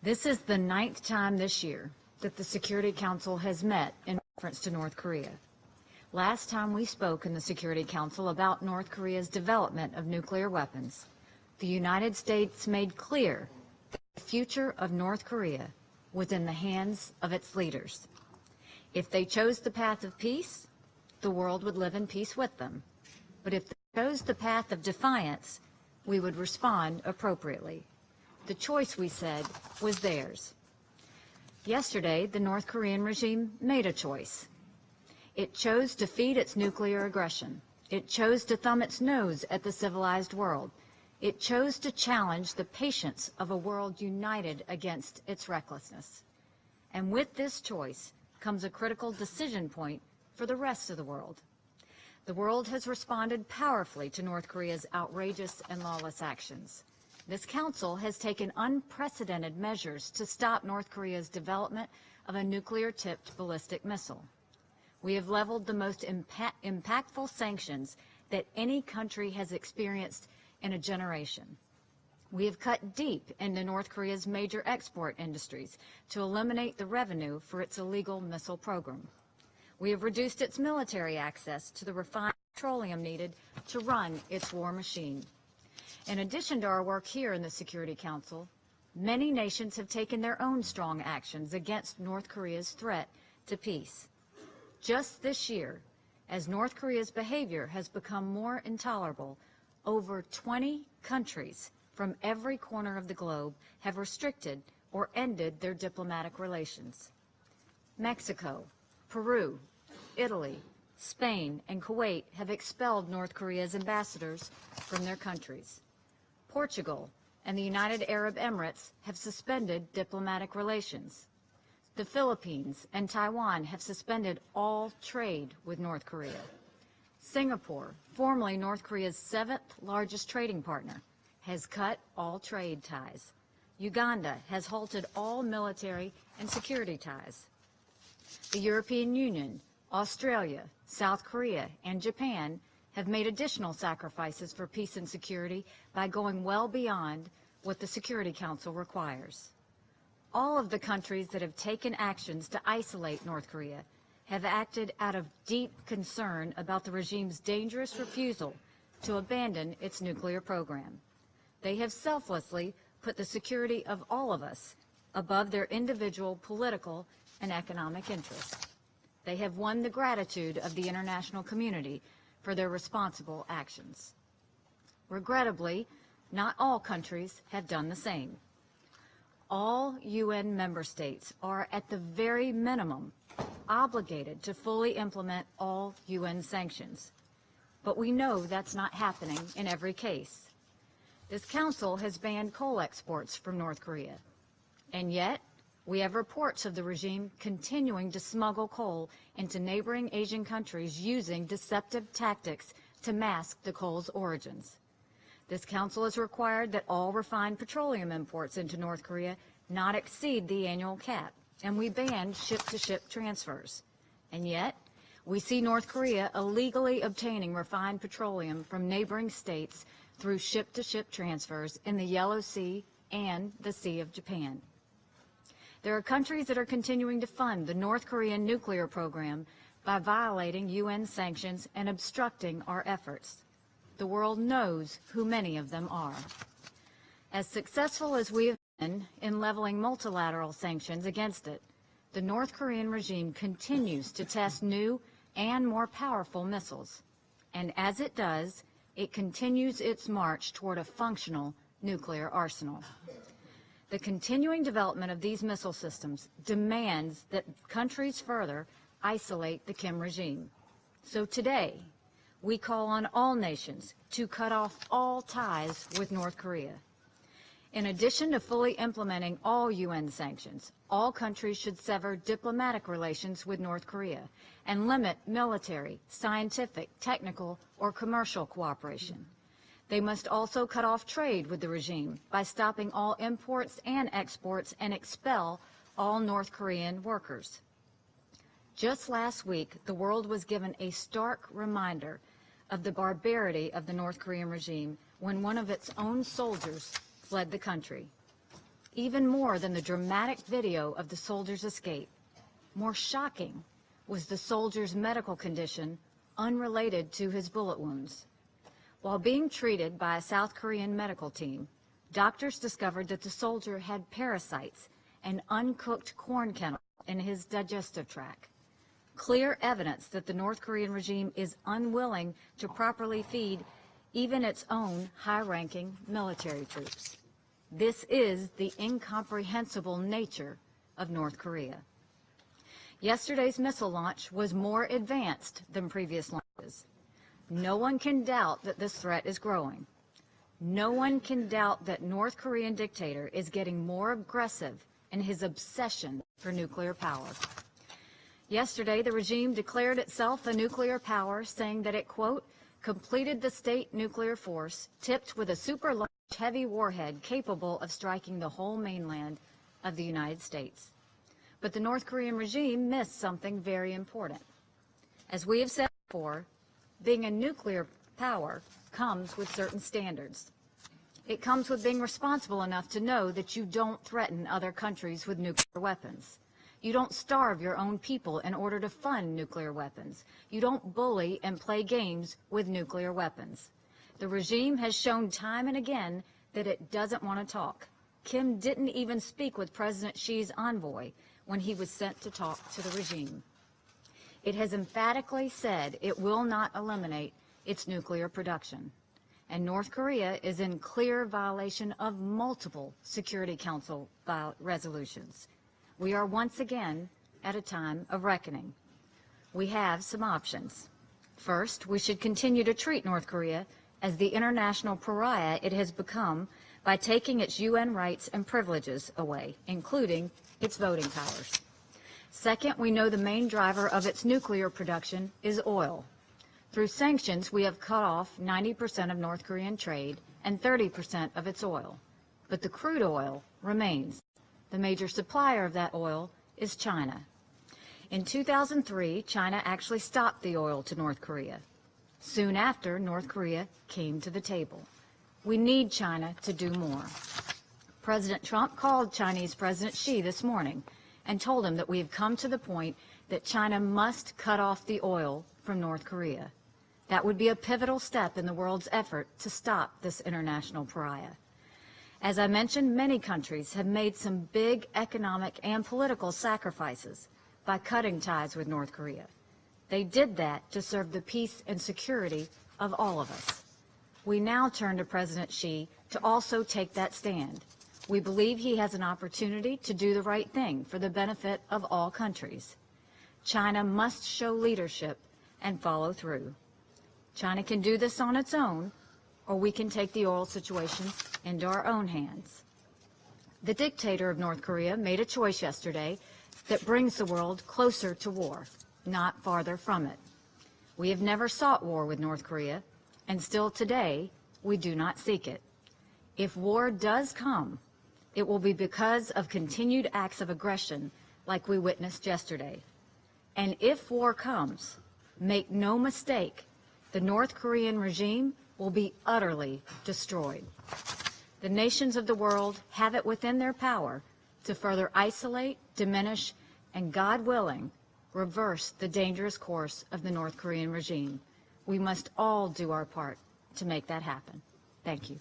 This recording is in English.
This is the 9th time this year that the Security Council has met in reference to North Korea. Last time we spoke in the Security Council about North Korea's development of nuclear weapons, the United States made clear that the future of North Korea was in the hands of its leaders. If they chose the path of peace, the world would live in peace with them. But if they chose the path of defiance, we would respond appropriately. The choice, we said, was theirs. Yesterday, the North Korean regime made a choice. It chose to feed its nuclear aggression. It chose to thumb its nose at the civilized world. It chose to challenge the patience of a world united against its recklessness. And with this choice comes a critical decision point for the rest of the world. The world has responded powerfully to North Korea's outrageous and lawless actions. This Council has taken unprecedented measures to stop North Korea's development of a nuclear-tipped ballistic missile. We have leveled the most impactful sanctions that any country has experienced in a generation. We have cut deep into North Korea's major export industries to eliminate the revenue for its illegal missile program. We have reduced its military access to the refined petroleum needed to run its war machine. In addition to our work here in the Security Council, many nations have taken their own strong actions against North Korea's threat to peace. Just this year, as North Korea's behavior has become more intolerable, over 20 countries from every corner of the globe have restricted or ended their diplomatic relations. Mexico, Peru, Italy, Spain, and Kuwait have expelled North Korea's ambassadors from their countries. Portugal and the United Arab Emirates have suspended diplomatic relations. The Philippines and Taiwan have suspended all trade with North Korea. Singapore, formerly North Korea's 7th largest trading partner, has cut all trade ties. Uganda has halted all military and security ties. The European Union, Australia, South Korea, and Japan have made additional sacrifices for peace and security by going well beyond what the Security Council requires. All of the countries that have taken actions to isolate North Korea have acted out of deep concern about the regime's dangerous refusal to abandon its nuclear program. They have selflessly put the security of all of us above their individual political and economic interests. They have won the gratitude of the international community for their responsible actions. Regrettably, not all countries have done the same. All UN member states are, at the very minimum, obligated to fully implement all UN sanctions. But we know that's not happening in every case. This Council has banned coal exports from North Korea. And yet, we have reports of the regime continuing to smuggle coal into neighboring Asian countries using deceptive tactics to mask the coal's origins. This Council has required that all refined petroleum imports into North Korea not exceed the annual cap, and we banned ship-to-ship transfers. And yet, we see North Korea illegally obtaining refined petroleum from neighboring states through ship-to-ship transfers in the Yellow Sea and the Sea of Japan. There are countries that are continuing to fund the North Korean nuclear program by violating UN sanctions and obstructing our efforts. The world knows who many of them are. As successful as we have been in leveling multilateral sanctions against it, the North Korean regime continues to test new and more powerful missiles. And as it does, it continues its march toward a functional nuclear arsenal. The continuing development of these missile systems demands that countries further isolate the Kim regime. So today, we call on all nations to cut off all ties with North Korea. In addition to fully implementing all UN sanctions, all countries should sever diplomatic relations with North Korea and limit military, scientific, technical, or commercial cooperation. They must also cut off trade with the regime by stopping all imports and exports and expel all North Korean workers. Just last week, the world was given a stark reminder of the barbarity of the North Korean regime when one of its own soldiers fled the country. even more than the dramatic video of the soldier's escape, more shocking was the soldier's medical condition unrelated to his bullet wounds. While being treated by a South Korean medical team, doctors discovered that the soldier had parasites and uncooked corn kernels in his digestive tract. Clear evidence that the North Korean regime is unwilling to properly feed even its own high-ranking military troops. This is the incomprehensible nature of North Korea. Yesterday's missile launch was more advanced than previous launches. No one can doubt that this threat is growing. No one can doubt that North Korean dictator is getting more aggressive in his obsession for nuclear power. Yesterday, the regime declared itself a nuclear power, saying that it, quote, completed the state nuclear force tipped with a super-large heavy warhead capable of striking the whole mainland of the United States. But the North Korean regime missed something very important. As we have said before, being a nuclear power comes with certain standards. It comes with being responsible enough to know that you don't threaten other countries with nuclear weapons. You don't starve your own people in order to fund nuclear weapons. You don't bully and play games with nuclear weapons. The regime has shown time and again that it doesn't want to talk. Kim didn't even speak with President Xi's envoy when he was sent to talk to the regime. It has emphatically said it will not eliminate its nuclear production. And North Korea is in clear violation of multiple Security Council resolutions. We are once again at a time of reckoning. We have some options. First, we should continue to treat North Korea as the international pariah it has become by taking its UN rights and privileges away, including its voting powers. Second, we know the main driver of its nuclear production is oil. Through sanctions, we have cut off 90% of North Korean trade and 30% of its oil. But the crude oil remains. The major supplier of that oil is China. In 2003, China actually stopped the oil to North Korea. Soon after, North Korea came to the table. We need China to do more. President Trump called Chinese President Xi this morning and told him that we have come to the point that China must cut off the oil from North Korea. That would be a pivotal step in the world's effort to stop this international pariah. As I mentioned, many countries have made some big economic and political sacrifices by cutting ties with North Korea. They did that to serve the peace and security of all of us. We now turn to President Xi to also take that stand. We believe he has an opportunity to do the right thing for the benefit of all countries. China must show leadership and follow through. China can do this on its own, or we can take the oil situation into our own hands. The dictator of North Korea made a choice yesterday that brings the world closer to war, not farther from it. We have never sought war with North Korea, and still today, we do not seek it. If war does come, it will be because of continued acts of aggression like we witnessed yesterday. And if war comes, make no mistake, the North Korean regime will be utterly destroyed. The nations of the world have it within their power to further isolate, diminish, and, God willing, reverse the dangerous course of the North Korean regime. We must all do our part to make that happen. Thank you.